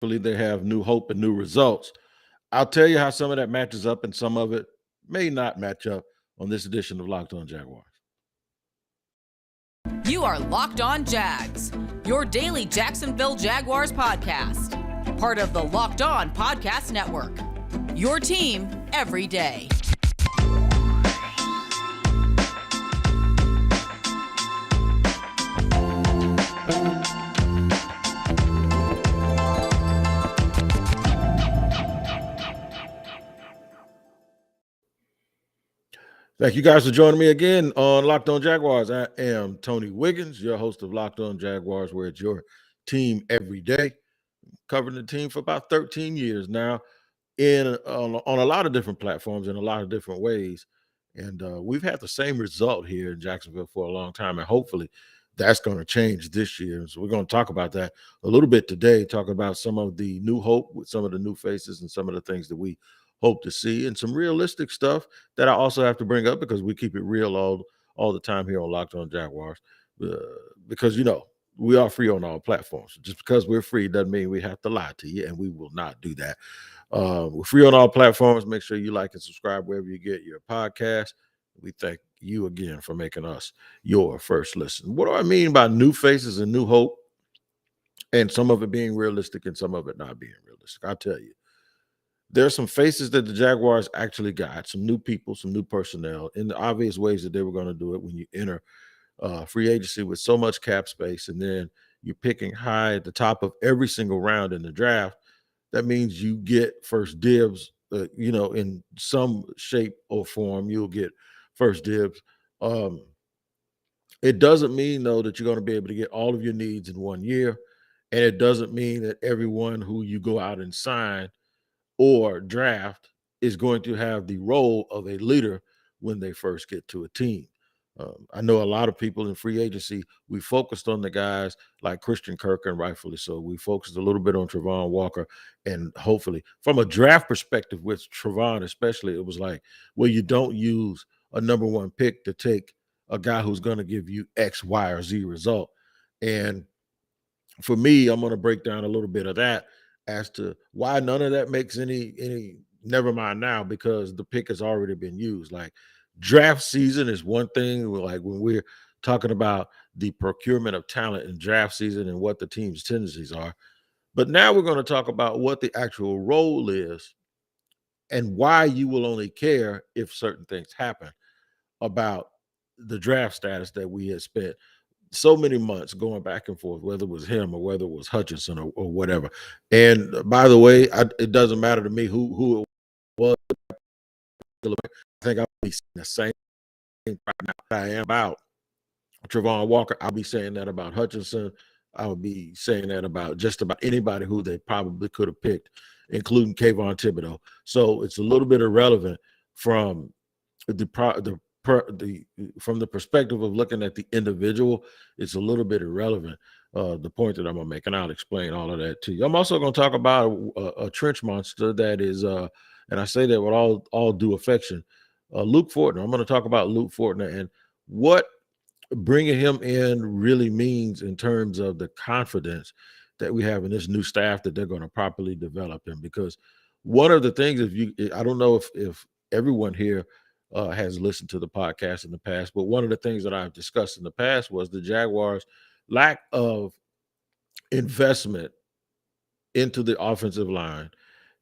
Hopefully they have new hope and new results. I'll tell you how some of that matches up and some of it may not match up on this edition of Locked On Jaguars. You are Locked On Jags, your daily Jacksonville Jaguars podcast. Part of the Locked On Podcast Network. Your team every day. Thank you guys for joining me again on Locked On Jaguars. I am Tony Wiggins, your host of Locked On Jaguars, where it's your team every day. Covering the team for about 13 years now on a lot of different platforms in a lot of different ways. And we've had the same result here in Jacksonville for a long time. And hopefully that's going to change this year. So we're going to talk about that a little bit today, talk about some of the new hope with some of the new faces and some of the things that we hope to see, and some realistic stuff that I also have to bring up because we keep it real all the time here on Locked On Jaguars. Because, you know, we are free on all platforms. Just because we're free doesn't mean we have to lie to you, and we will not do that. We're free on all platforms. Make sure you like and subscribe wherever you get your podcast. We thank you again for making us your first listen. What do I mean by new faces and new hope? And some of it being realistic and some of it not being realistic. I'll tell you. There's some faces that the Jaguars actually got, some new people, some new personnel in the obvious ways that they were going to do it when you enter free agency with so much cap space, and then you're picking high at the top of every single round in the draft. That means you get first dibs, in some shape or form, you'll get first dibs. It doesn't mean, though, that you're going to be able to get all of your needs in 1 year. And it doesn't mean that everyone who you go out and sign or draft is going to have the role of a leader when they first get to a team. I know a lot of people in free agency, we focused on the guys like Christian Kirk, and rightfully so. We focused a little bit on Travon Walker, and hopefully from a draft perspective with Travon especially, it was like, well, you don't use a number one pick to take a guy who's going to give you X, Y, or Z result. And for me, I'm going to break down a little bit of that as to why none of that makes any never mind now, because the pick has already been used. Like, draft season is one thing, like when we're talking about the procurement of talent in draft season and what the team's tendencies are. But now we're going to talk about what the actual role is and why you will only care if certain things happen about the draft status that we had spent so many months going back and forth, whether it was him or whether it was Hutchinson or whatever. And by the way, it doesn't matter to me who it was. I think I'll be saying the same thing right now that I am about Travon Walker. I'll be saying that about Hutchinson. I would be saying that about just about anybody who they probably could have picked, including Kayvon Thibodeau. So it's a little bit irrelevant from from the perspective of looking at the individual. It's a little bit irrelevant. The point that I'm gonna make, and I'll explain all of that to you. I'm also gonna talk about a trench monster that is, and I say that with all due affection, Luke Fortner. I'm gonna talk about Luke Fortner and what bringing him in really means in terms of the confidence that we have in this new staff that they're going to properly develop him. Because one of the things, I don't know if everyone here has listened to the podcast in the past, but one of the things that I've discussed in the past was the Jaguars' lack of investment into the offensive line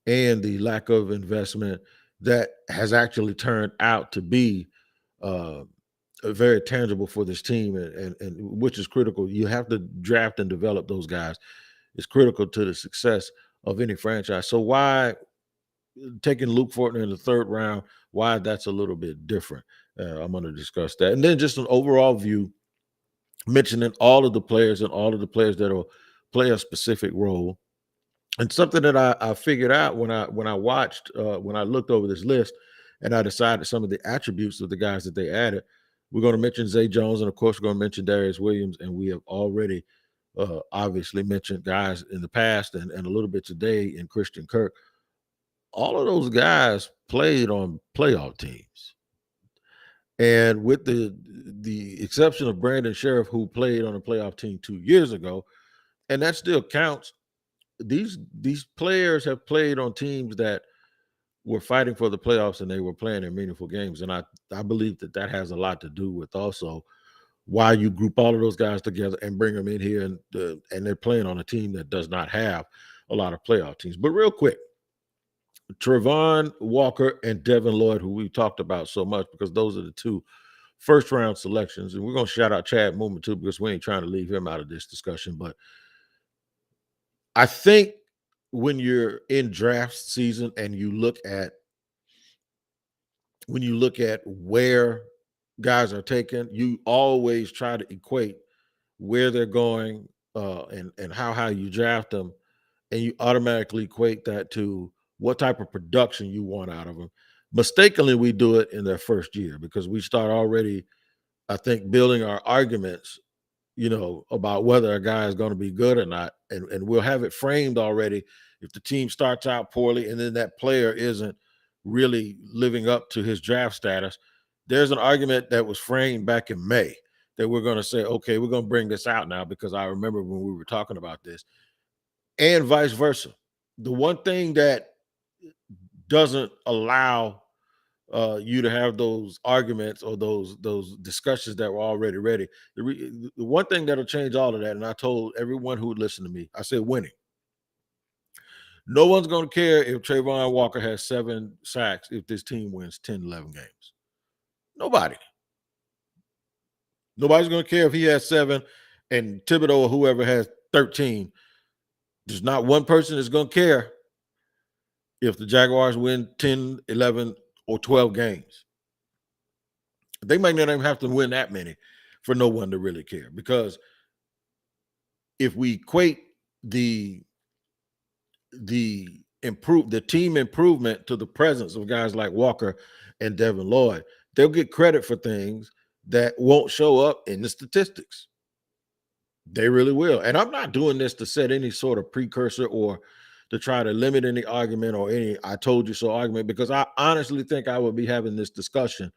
and the lack of investment that has actually turned out to be very tangible for this team, and which is critical. You have to draft and develop those guys. It's critical to the success of any franchise. So why taking Luke Fortner in the third round, why that's a little bit different. I'm going to discuss that. And then just an overall view, mentioning all of the players and all of the players that will play a specific role. And something that I figured out when I watched, when I looked over this list and I decided some of the attributes of the guys that they added. We're going to mention Zay Jones, and of course, we're going to mention Darius Williams, and we have already obviously mentioned guys in the past and a little bit today in Christian Kirk. All of those guys played on playoff teams. And with the exception of Brandon Sheriff, who played on a playoff team 2 years ago, and that still counts, these players have played on teams that were fighting for the playoffs and they were playing in meaningful games. And I believe that has a lot to do with also why you group all of those guys together and bring them in here and they're playing on a team that does not have a lot of playoff teams. But real quick, Trevon Walker and Devin Lloyd, who we talked about so much because those are the two first round selections. And we're going to shout out Chad Movement too because we ain't trying to leave him out of this discussion. But I think when you're in draft season and you look at where guys are taken, you always try to equate where they're going and how high you draft them, and you automatically equate that to what type of production you want out of them. Mistakenly, we do it in their first year because we start already, I think, building our arguments, about whether a guy is going to be good or not, and we'll have it framed already if the team starts out poorly and then that player isn't really living up to his draft status. There's an argument that was framed back in May that we're going to say, okay, we're going to bring this out now because I remember when we were talking about this, and vice versa. The one thing that doesn't allow you to have those arguments or those discussions that were already ready. The one thing that'll change all of that, and I told everyone who would listen to me, I said winning. No one's going to care if Trevon Walker has 7 sacks if this team wins 10, 11 games. Nobody. Nobody's going to care if he has 7 and Thibodeau or whoever has 13. There's not one person that's going to care if the Jaguars win 10, 11, or 12 games. They might not even have to win that many for no one to really care, because if we equate the team improvement to the presence of guys like Walker and Devin Lloyd, they'll get credit for things that won't show up in the statistics. They really will. And I'm not doing this to set any sort of precursor or to try to limit any argument or any I told you so argument, because I honestly think I would be having this discussion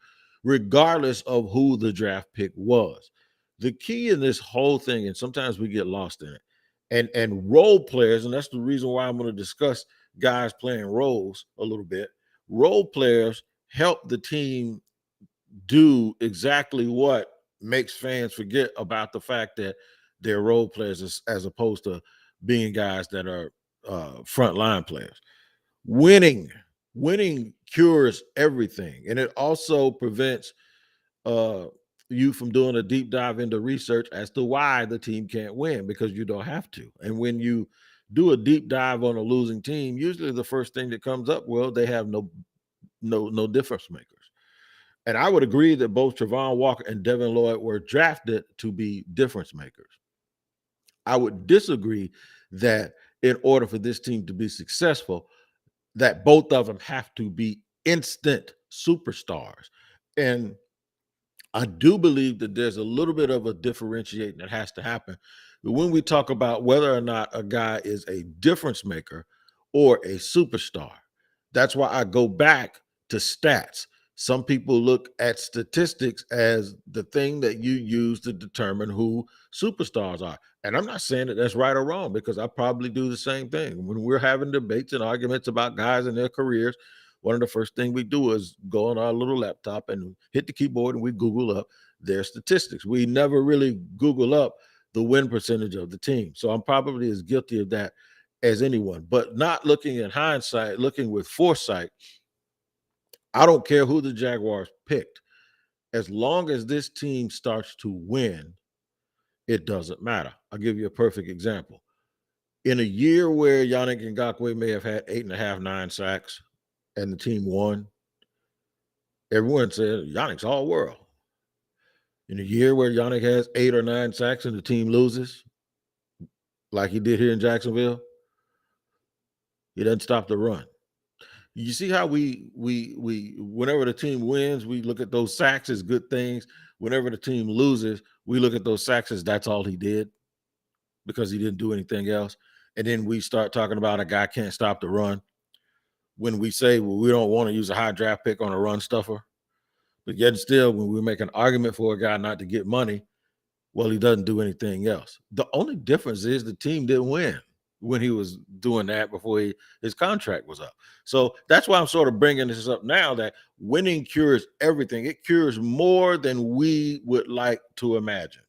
regardless of who the draft pick was. The key in this whole thing, and sometimes we get lost in it, and role players, and that's the reason why I'm going to discuss guys playing roles a little bit. Role players help the team do exactly what makes fans forget about the fact that they're role players as opposed to being guys that are frontline players. Winning cures everything, and it also prevents you from doing a deep dive into research as to why the team can't win, because you don't have to. And when you do a deep dive on a losing team, usually the first thing that comes up, well, they have no difference makers. And I would agree that both Trevon Walker and Devin Lloyd were drafted to be difference makers. I would disagree that in order for this team to be successful, that both of them have to be instant superstars. And I do believe that there's a little bit of a differentiating that has to happen. But when we talk about whether or not a guy is a difference maker or a superstar, that's why I go back to stats. Some people look at statistics as the thing that you use to determine who superstars are. And I'm not saying that that's right or wrong, because I probably do the same thing. When we're having debates and arguments about guys and their careers, one of the first things we do is go on our little laptop and hit the keyboard and we Google up their statistics. We never really Google up the win percentage of the team. So I'm probably as guilty of that as anyone, but not looking in hindsight, looking with foresight. I don't care who the Jaguars picked. As long as this team starts to win, it doesn't matter. I'll give you a perfect example. In a year where Yannick Ngakoue may have had 8.5, 9 sacks, and the team won, everyone said Yannick's all world. In a year where Yannick has 8 or 9 sacks and the team loses, like he did here in Jacksonville, he doesn't stop the run. You see how we whenever the team wins, we look at those sacks as good things. Whenever the team loses, we look at those sacks as that's all he did because he didn't do anything else. And then we start talking about a guy can't stop the run when we say, well, we don't want to use a high draft pick on a run stuffer. But yet still, when we make an argument for a guy not to get money, well, he doesn't do anything else. The only difference is the team didn't win. when he was doing that before his contract was up. So that's why I'm sort of bringing this up now, that winning cures everything. It cures more than we would like to imagine.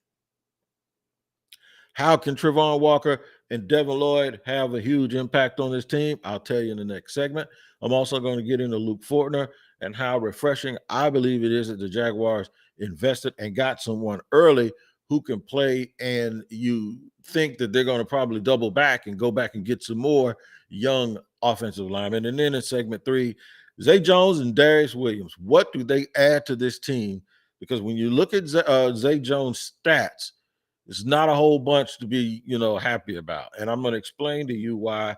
How can Trevon Walker and Devin Lloyd have a huge impact on this team? I'll tell you in the next segment. I'm also going to get into Luke Fortner and how refreshing I believe it is that the Jaguars invested and got someone early who can play, and you think that they're going to probably double back and go back and get some more young offensive linemen. And then in segment 3, Zay Jones and Darius Williams, what do they add to this team? Because when you look at Zay Jones' stats, it's not a whole bunch to be, happy about. And I'm going to explain to you why.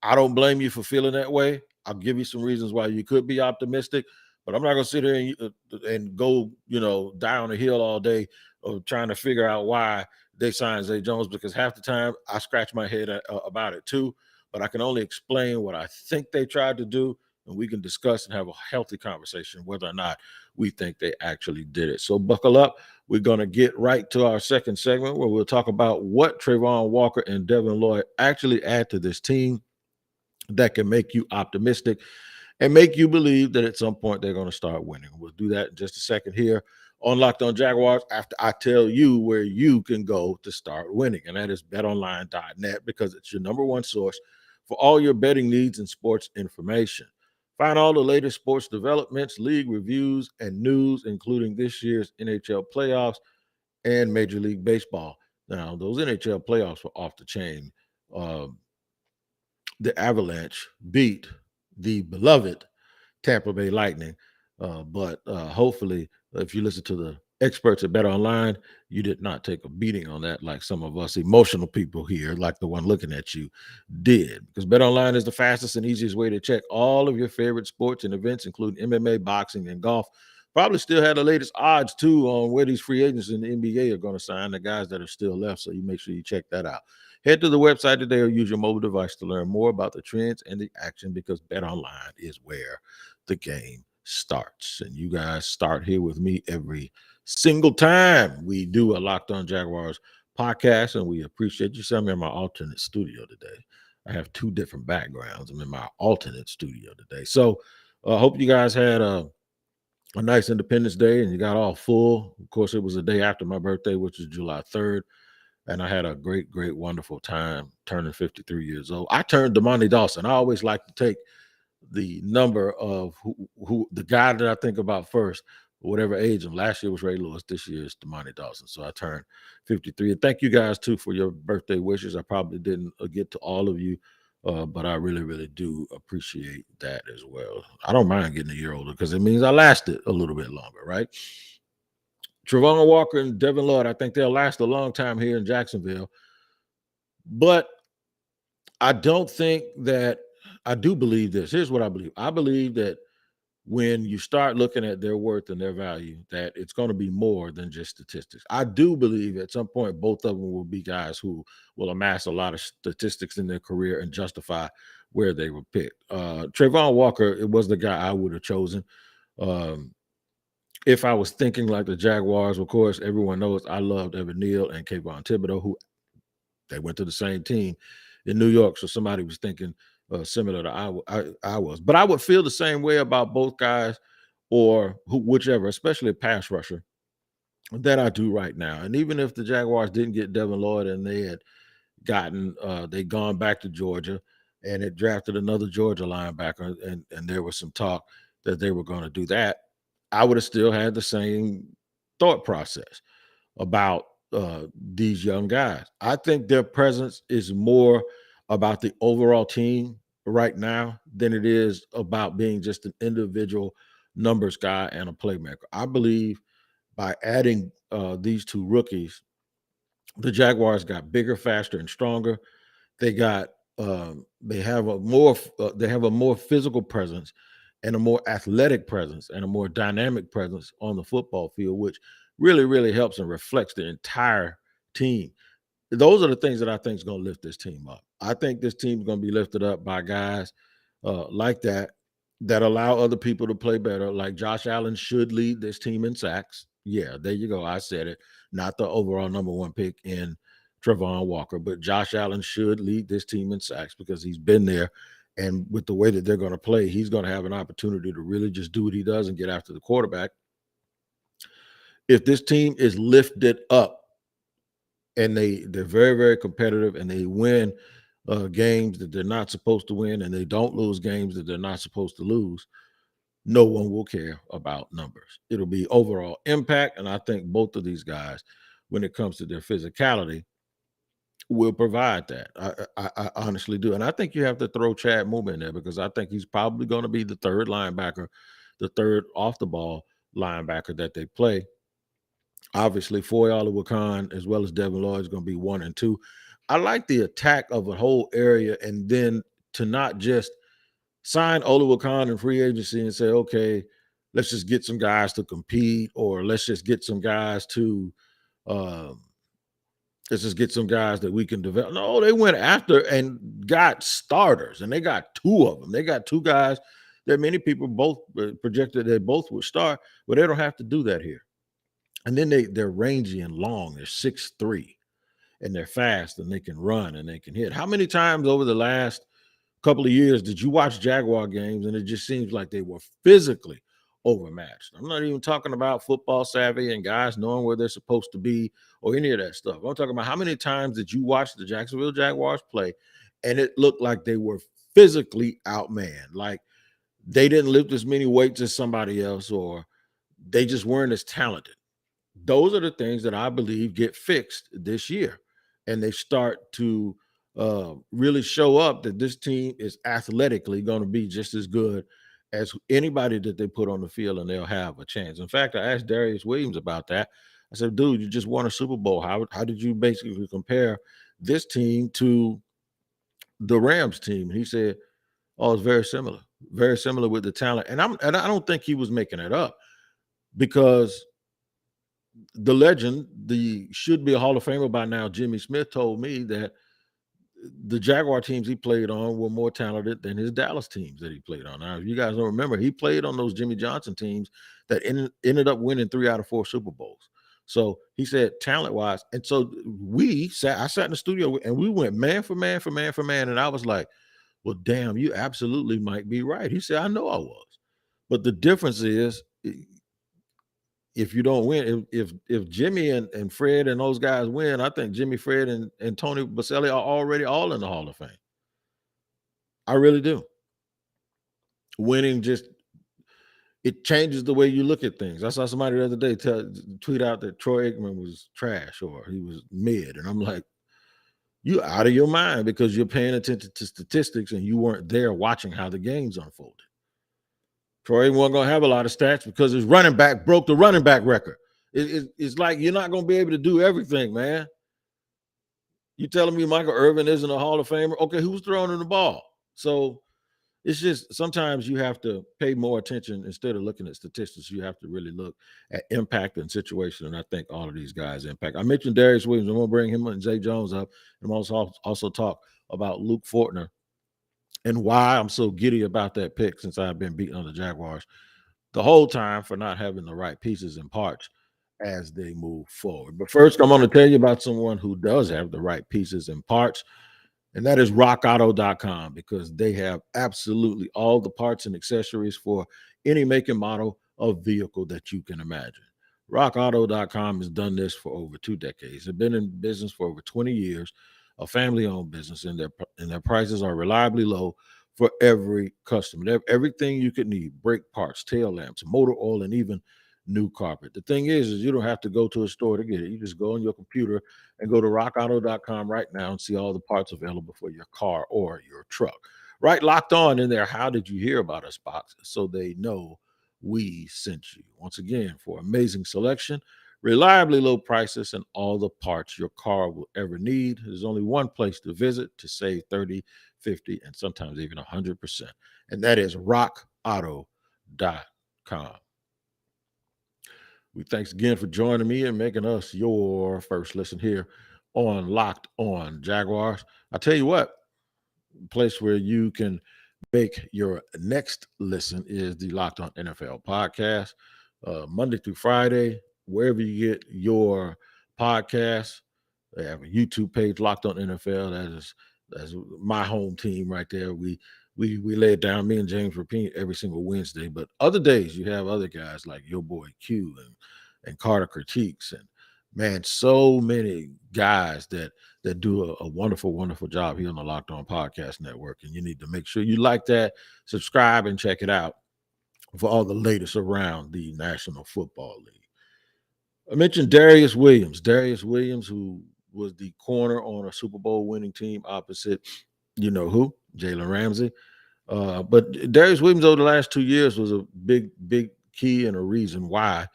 I don't blame you for feeling that way. I'll give you some reasons why you could be optimistic, but I'm not going to sit here and go, down the hill all day of trying to figure out why they signed Zay Jones, because half the time I scratch my head about it too. But I can only explain what I think they tried to do, and we can discuss and have a healthy conversation whether or not we think they actually did it. So buckle up. We're going to get right to our second segment where we'll talk about what Trevon Walker and Devin Lloyd actually add to this team that can make you optimistic and make you believe that at some point they're going to start winning. We'll do that in just a second here on Locked On Jaguars after I tell you where you can go to start winning, and that is betonline.net, because it's your number one source for all your betting needs and sports information. Find all the latest sports developments, league reviews, and news, including this year's NHL playoffs and Major League Baseball. Now, those NHL playoffs were off the chain. The Avalanche beat the beloved Tampa Bay Lightning. But hopefully, if you listen to the experts at BetOnline, you did not take a beating on that like some of us emotional people here, like the one looking at you, did. Because BetOnline is the fastest and easiest way to check all of your favorite sports and events, including MMA, boxing, and golf. Probably still have the latest odds, too, on where these free agents in the NBA are going to sign, the guys that are still left. So you make sure you check that out. Head to the website today or use your mobile device to learn more about the trends and the action, because BetOnline is where the game starts. And you guys start here with me every single time we do a Locked On Jaguars podcast, and we appreciate you. So I'm in my alternate studio today. I have 2 different backgrounds. I'm in my alternate studio today. So I hope you guys had a nice Independence Day and you got all full. Of course, it was the day after my birthday, which is July 3rd. And I had a great, great, wonderful time turning 53 years old. I turned Damani Dawson. I always like to take the number of who the guy that I think about first, whatever age. And last year was Ray Lewis. This year is Damani Dawson. So I turned 53. And thank you guys, too, for your birthday wishes. I probably didn't get to all of you, but I really, really do appreciate that as well. I don't mind getting a year older because it means I lasted a little bit longer, right? Trevon Walker and Devin Lloyd, I think they'll last a long time here in Jacksonville. But I don't think that – I do believe this. Here's what I believe. I believe that when you start looking at their worth and their value, that it's going to be more than just statistics. I do believe at some point both of them will be guys who will amass a lot of statistics in their career and justify where they were picked. Trevon Walker, it was the guy I would have chosen. If I was thinking like the Jaguars, of course, everyone knows I loved Evan Neal and Kayvon Thibodeau, who they went to the same team in New York. So somebody was thinking similar to I was. But I would feel the same way about both guys, or whichever, especially a pass rusher, that I do right now. And even if the Jaguars didn't get Devin Lloyd and they had they'd gone back to Georgia and had drafted another Georgia linebacker, and there was some talk that they were going to do that, I would have still had the same thought process about these young guys. I think their presence is more about the overall team right now than it is about being just an individual numbers guy and a playmaker. I believe by adding these 2 rookies, the Jaguars got bigger, faster, and stronger. They got they have a more physical presence and a more athletic presence and a more dynamic presence on the football field, which really, really helps and reflects the entire team. Those are the things that I think is going to lift this team up. I think this team is going to be lifted up by guys like that allow other people to play better. Like Josh Allen should lead this team in sacks. Yeah, there you go. I said it. Not the overall number 1 pick in Trevon Walker. But Josh Allen should lead this team in sacks because he's been there. And with the way that they're going to play, he's going to have an opportunity to really just do what he does and get after the quarterback. If this team is lifted up and they're very, very competitive and they win games that they're not supposed to win and they don't lose games that they're not supposed to lose, no one will care about numbers. It'll be overall impact. And I think both of these guys, when it comes to their physicality, will provide that. I honestly do. And I think you have to throw Chad Muma in there because I think he's probably going to be the third linebacker, the third off the ball linebacker that they play. Obviously, Foye Oluwakan as well as Devin Lloyd is going to be 1 and 2. I like the attack of a whole area and then to not just sign Oluwakan in free agency and say, okay, let's just get some guys to compete or let's just get some guys to let's just get some guys that we can develop. No, they went after and got starters, and they got 2 of them. They got 2 guys that many people both projected they both would start, but they don't have to do that here. And then they're rangy and long. They're 6'3", and they're fast, and they can run, and they can hit. How many times over the last couple of years did you watch Jaguar games, and it just seems like they were physically overmatched? I'm not even talking about football savvy and guys knowing where they're supposed to be or any of that stuff. I'm talking about how many times did you watch the Jacksonville Jaguars play, and it looked like they were physically outmanned, like they didn't lift as many weights as somebody else, or they just weren't as talented. Those are the things that I believe get fixed this year. And they start to really show up that this team is athletically going to be just as good as anybody that they put on the field, and they'll have a chance. In fact, I asked Darius Williams about that. I said, dude, you just won a Super Bowl. How did you basically compare this team to the Rams team? And he said, oh, it's very similar with the talent. And I don't think he was making it up because the legend, the should be a Hall of Famer by now, Jimmy Smith, told me that the Jaguar teams he played on were more talented than his Dallas teams that he played on. Now, if you guys don't remember, he played on those Jimmy Johnson teams that ended up winning 3 out of 4 Super Bowls. So he said talent-wise. And so I sat in the studio and we went man for man for man for man. And I was like, well, damn, you absolutely might be right. He said, I know I was. But the difference is, if you don't win, if Jimmy and Fred and those guys win, I think Jimmy, Fred, and Tony Baselli are already all in the Hall of Fame. I really do. Winning it changes the way you look at things. I saw somebody the other day tweet out that Troy Aikman was trash or he was mid. And I'm like, you out of your mind because you're paying attention to statistics and you weren't there watching how the games unfolded. Troy wasn't going to have a lot of stats because his running back broke the running back record. It's like you're not going to be able to do everything, man. You telling me Michael Irvin isn't a Hall of Famer? Okay, who's throwing him the ball? So it's just sometimes you have to pay more attention instead of looking at statistics. You have to really look at impact and situation, and I think all of these guys impact. I mentioned Darius Williams. I'm going to bring him and Zay Jones up, and I'm also talk about Luke Fortner and why I'm so giddy about that pick since I've been beating on the Jaguars the whole time for not having the right pieces and parts as they move forward. But first, I'm going to tell you about someone who does have the right pieces and parts, and that is rockauto.com, because they have absolutely all the parts and accessories for any make and model of vehicle that you can imagine. Rockauto.com has done this for over 2 decades. They've been in business for over 20 years, a family-owned business, and their prices are reliably low for every customer. They have everything you could need: brake parts, tail lamps, motor oil, and even new carpet. The thing is you don't have to go to a store to get it. You just go on your computer and go to rockauto.com right now and see all the parts available for your car or your truck. Right, locked on in there, how did you hear about us box, so they know we sent you. Once again, for amazing selection, reliably low prices, and all the parts your car will ever need, there's only one place to visit to save 30, 50, and sometimes even 100%. And that is rockauto.com. We thanks again for joining me and making us your first listen here on Locked On Jaguars. I tell you what, place where you can make your next listen is the Locked On NFL podcast, Monday through Friday, wherever you get your podcasts. They have a YouTube page, Locked On NFL. That's my home team right there. We lay it down. Me and James repeat every single Wednesday. But other days you have other guys like your boy Q and Carter Critiques, and man, so many guys that do a wonderful, wonderful job here on the Locked On Podcast Network. And you need to make sure you like that, subscribe, and check it out for all the latest around the National Football League. I mentioned Darius Williams, who was the corner on a Super Bowl winning team opposite, you know who, Jalen Ramsey. But Darius Williams over the last 2 years was a big, big key and a reason why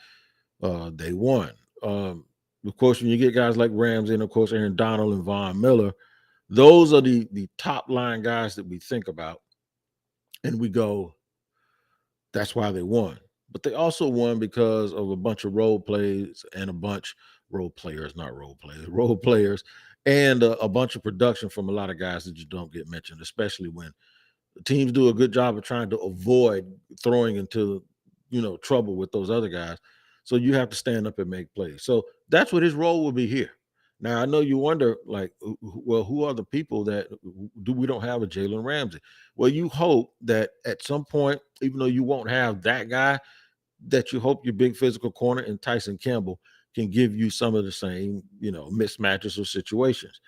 they won. Of course, when you get guys like Ramsey and, of course, Aaron Donald and Von Miller, those are the top line guys that we think about. And we go, that's why they won. But they also won because of a bunch of role players and role players, and a bunch of production from a lot of guys that you don't get mentioned, especially when teams do a good job of trying to avoid throwing into, trouble with those other guys. So you have to stand up and make plays. So that's what his role will be here. Now, I know you wonder, like, well, who are the people that we don't have a Jalen Ramsey? Well, you hope that at some point, even though you won't have that guy, that you hope your big physical corner and Tyson Campbell can give you some of the same, mismatches or situations.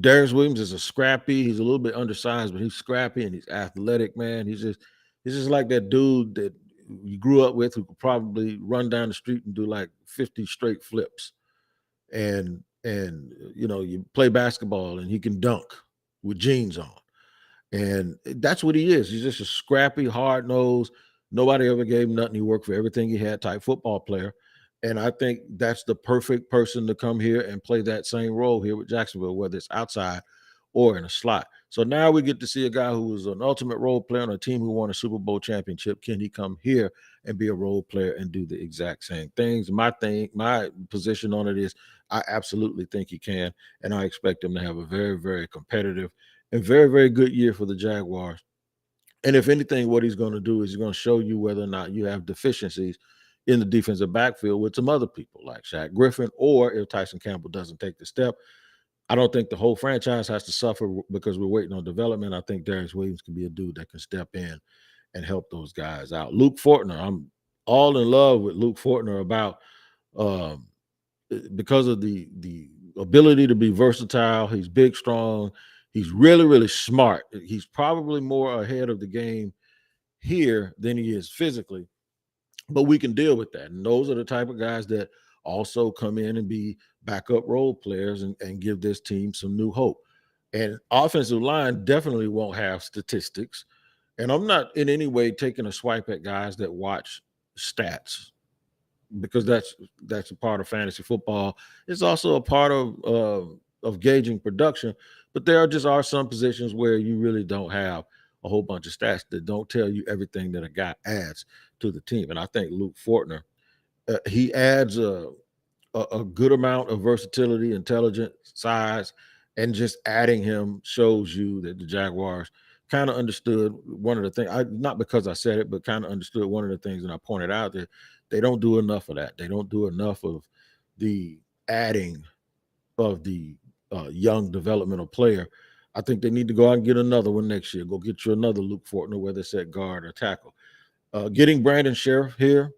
Darius Williams is a scrappy. He's a little bit undersized, but he's scrappy and he's athletic, man. He's just like that dude that you grew up with who could probably run down the street and do like 50 straight flips. And you play basketball and he can dunk with jeans on. And that's what he is. He's just a scrappy, hard-nosed, nobody ever gave him nothing. He worked for everything he had type football player. And I think that's the perfect person to come here and play that same role here with Jacksonville, whether it's outside or in a slot. So now we get to see a guy who was an ultimate role player on a team who won a Super Bowl championship. Can he come here and be a role player and do the exact same things? My position on it is I absolutely think he can, and I expect him to have a very, very competitive and very, very good year for the Jaguars. And if anything, what he's going to do is he's going to show you whether or not you have deficiencies in the defensive backfield with some other people like Shaq Griffin, or if Tyson Campbell doesn't take the step. I don't think the whole franchise has to suffer because we're waiting on development. I think Darius Williams can be a dude that can step in and help those guys out. Luke Fortner, I'm all in love with Luke Fortner about because of the ability to be versatile. He's big, strong. He's really, really smart. He's probably more ahead of the game here than he is physically, but we can deal with that. And those are the type of guys that also come in and be backup role players and give this team some new hope. And offensive line definitely won't have statistics. And I'm not in any way taking a swipe at guys that watch stats, because that's a part of fantasy football. It's also a part of gauging production. But there are some positions where you really don't have a whole bunch of stats that don't tell you everything that a guy adds to the team. And I think Luke Fortner, he adds a good amount of versatility, intelligence, size, and just adding him shows you that the Jaguars kind of understood one of the things, not because I said it, but kind of understood one of the things, and I pointed out that they don't do enough of that. They don't do enough of the adding of the young developmental player. I think they need to go out and get another one next year. Go get you another Luke Fortner, whether it's at guard or tackle. Getting Brandon Sheriff here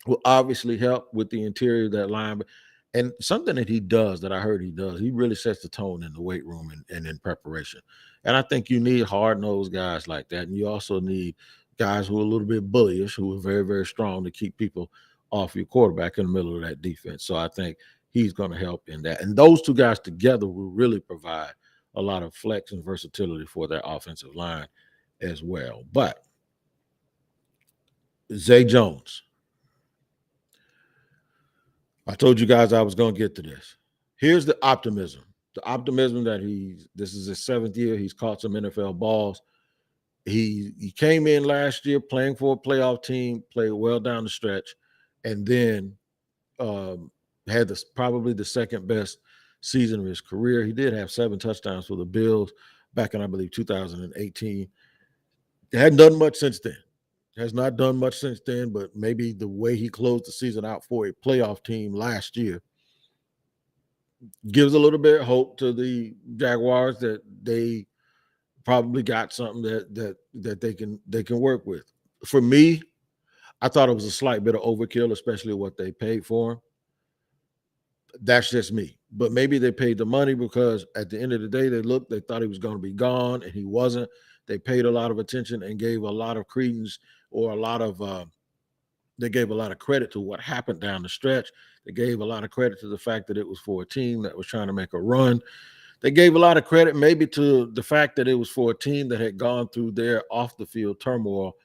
will obviously help with the interior of that line. And something that he does, that I heard he does, he really sets the tone in the weight room and in preparation. And I think you need hard-nosed guys like that. And you also need guys who are a little bit bullyish, who are very, very strong to keep people off your quarterback in the middle of that defense. So I think he's going to help in that. And those two guys together will really provide a lot of flex and versatility for their offensive line as well. But Zay Jones, I told you guys I was going to get to this. Here's the optimism. The optimism that this is his 7th year. He's caught some NFL balls. He came in last year playing for a playoff team, played well down the stretch, and then had probably the second best season of his career. He did have 7 touchdowns for the Bills back in, I believe, 2018. He hadn't done much since then. Has not done much since then, but maybe the way he closed the season out for a playoff team last year gives a little bit of hope to the Jaguars that they probably got something that they can work with. For me, I thought it was a slight bit of overkill, especially what they paid for him. That's just me. But maybe they paid the money because at the end of the day, they thought he was going to be gone, and he wasn't. They paid a lot of attention and gave a lot of credence or they gave a lot of credit to what happened down the stretch. They gave a lot of credit to the fact that it was for a team that was trying to make a run. They gave a lot of credit maybe to the fact that it was for a team that had gone through their off the field turmoil,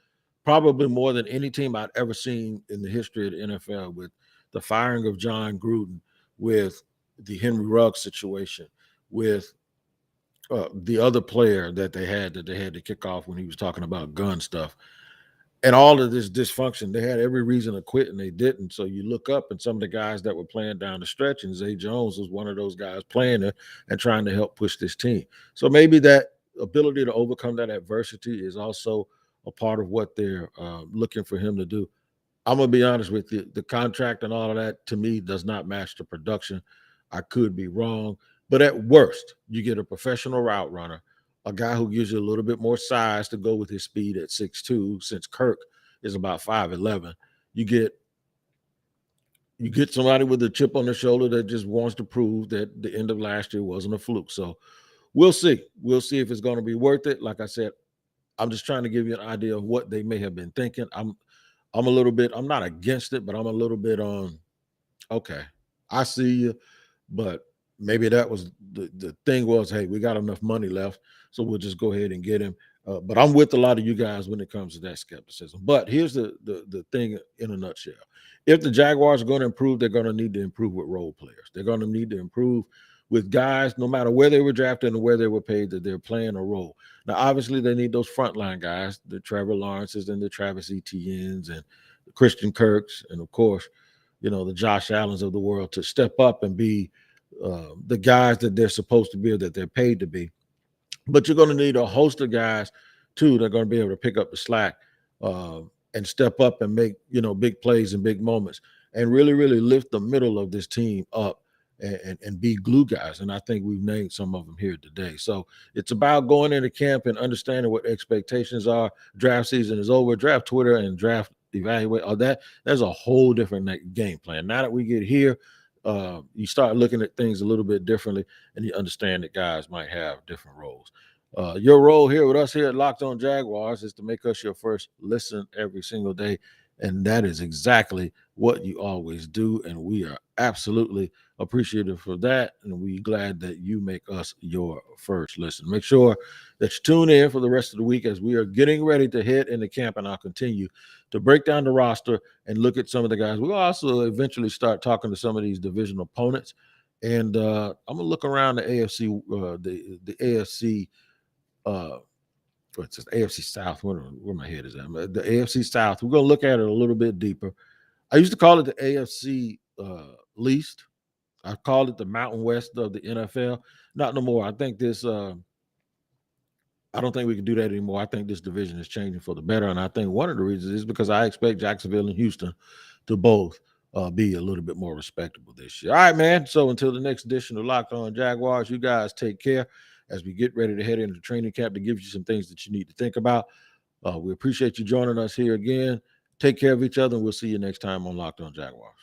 probably more than any team I'd ever seen in the history of the NFL, with the firing of John Gruden, with the Henry Ruggs situation, with the other player that they had to kick off when he was talking about gun stuff. And all of this dysfunction, they had every reason to quit and they didn't. So you look up and some of the guys that were playing down the stretch, and Zay Jones was one of those guys playing it and trying to help push this team. So maybe that ability to overcome that adversity is also a part of what they're looking for him to do. I'm going to be honest with you. The contract and all of that, to me, does not match the production. I could be wrong. But at worst, you get a professional route runner, a guy who gives you a little bit more size to go with his speed at 6'2", since Kirk is about 5'11". You get somebody with a chip on their shoulder that just wants to prove that the end of last year wasn't a fluke. So we'll see. We'll see if it's going to be worth it. Like I said, I'm just trying to give you an idea of what they may have been thinking. I'm not against it, but I'm a little bit on, okay, I see you, but maybe that was the thing was, hey, we got enough money left, so we'll just go ahead and get him. But I'm with a lot of you guys when it comes to that skepticism. But here's the thing in a nutshell. If the Jaguars are going to improve, they're going to need to improve with role players. They're going to need to improve with guys, no matter where they were drafted and where they were paid, that they're playing a role. Now, obviously, they need those frontline guys, the Trevor Lawrences and the Travis Etiennes and the Christian Kirks, and of course, the Josh Allens of the world, to step up and be the guys that they're supposed to be or that they're paid to be. But you're going to need a host of guys too that are going to be able to pick up the slack and step up and make big plays and big moments and really, really lift the middle of this team up and be glue guys. And I think we've named some of them here today. So it's about going into camp and understanding what expectations are. Draft season is over. Draft Twitter and draft evaluate all that. There's a whole different game plan. Now that we get here, you start looking at things a little bit differently, and you understand that guys might have different roles. Your role here with us here at Locked On Jaguars is to make us your first listen every single day, and that is exactly what you always do, and we are absolutely appreciative for that, and we're glad that you make us your first listen. Make sure that you tune in for the rest of the week as we are getting ready to head into camp, and I'll continue to break down the roster and look at some of the guys. We'll also eventually start talking to some of these division opponents, and I'm going to look around the AFC, the AFC, what's this, AFC South, where my head is at, the AFC South. We're going to look at it a little bit deeper. I used to call it the AFC least. I called it the Mountain West of the NFL. Not no more. I think this I don't think we can do that anymore. I think this division is changing for the better. And I think one of the reasons is because I expect Jacksonville and Houston to both be a little bit more respectable this year. All right, man. So until the next edition of Locked On Jaguars, you guys take care as we get ready to head into training camp to give you some things that you need to think about. We appreciate you joining us here again. Take care of each other, and we'll see you next time on Locked On Jaguars.